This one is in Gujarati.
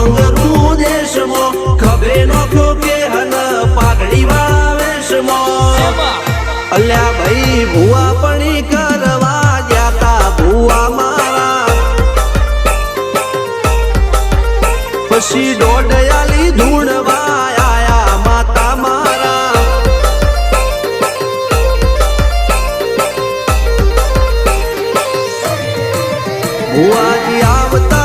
ડોંગરું દેશમાં ખભે નોખ્યો કે હન પાઘડી વાળા વેશમાં અલ્યા ભાઈ ભૂવા પણી કરવા જાતા ભૂવા મારા પછી દોઢયાલી ધૂણવા આયા માતા મારા ભૂવાજી આવતા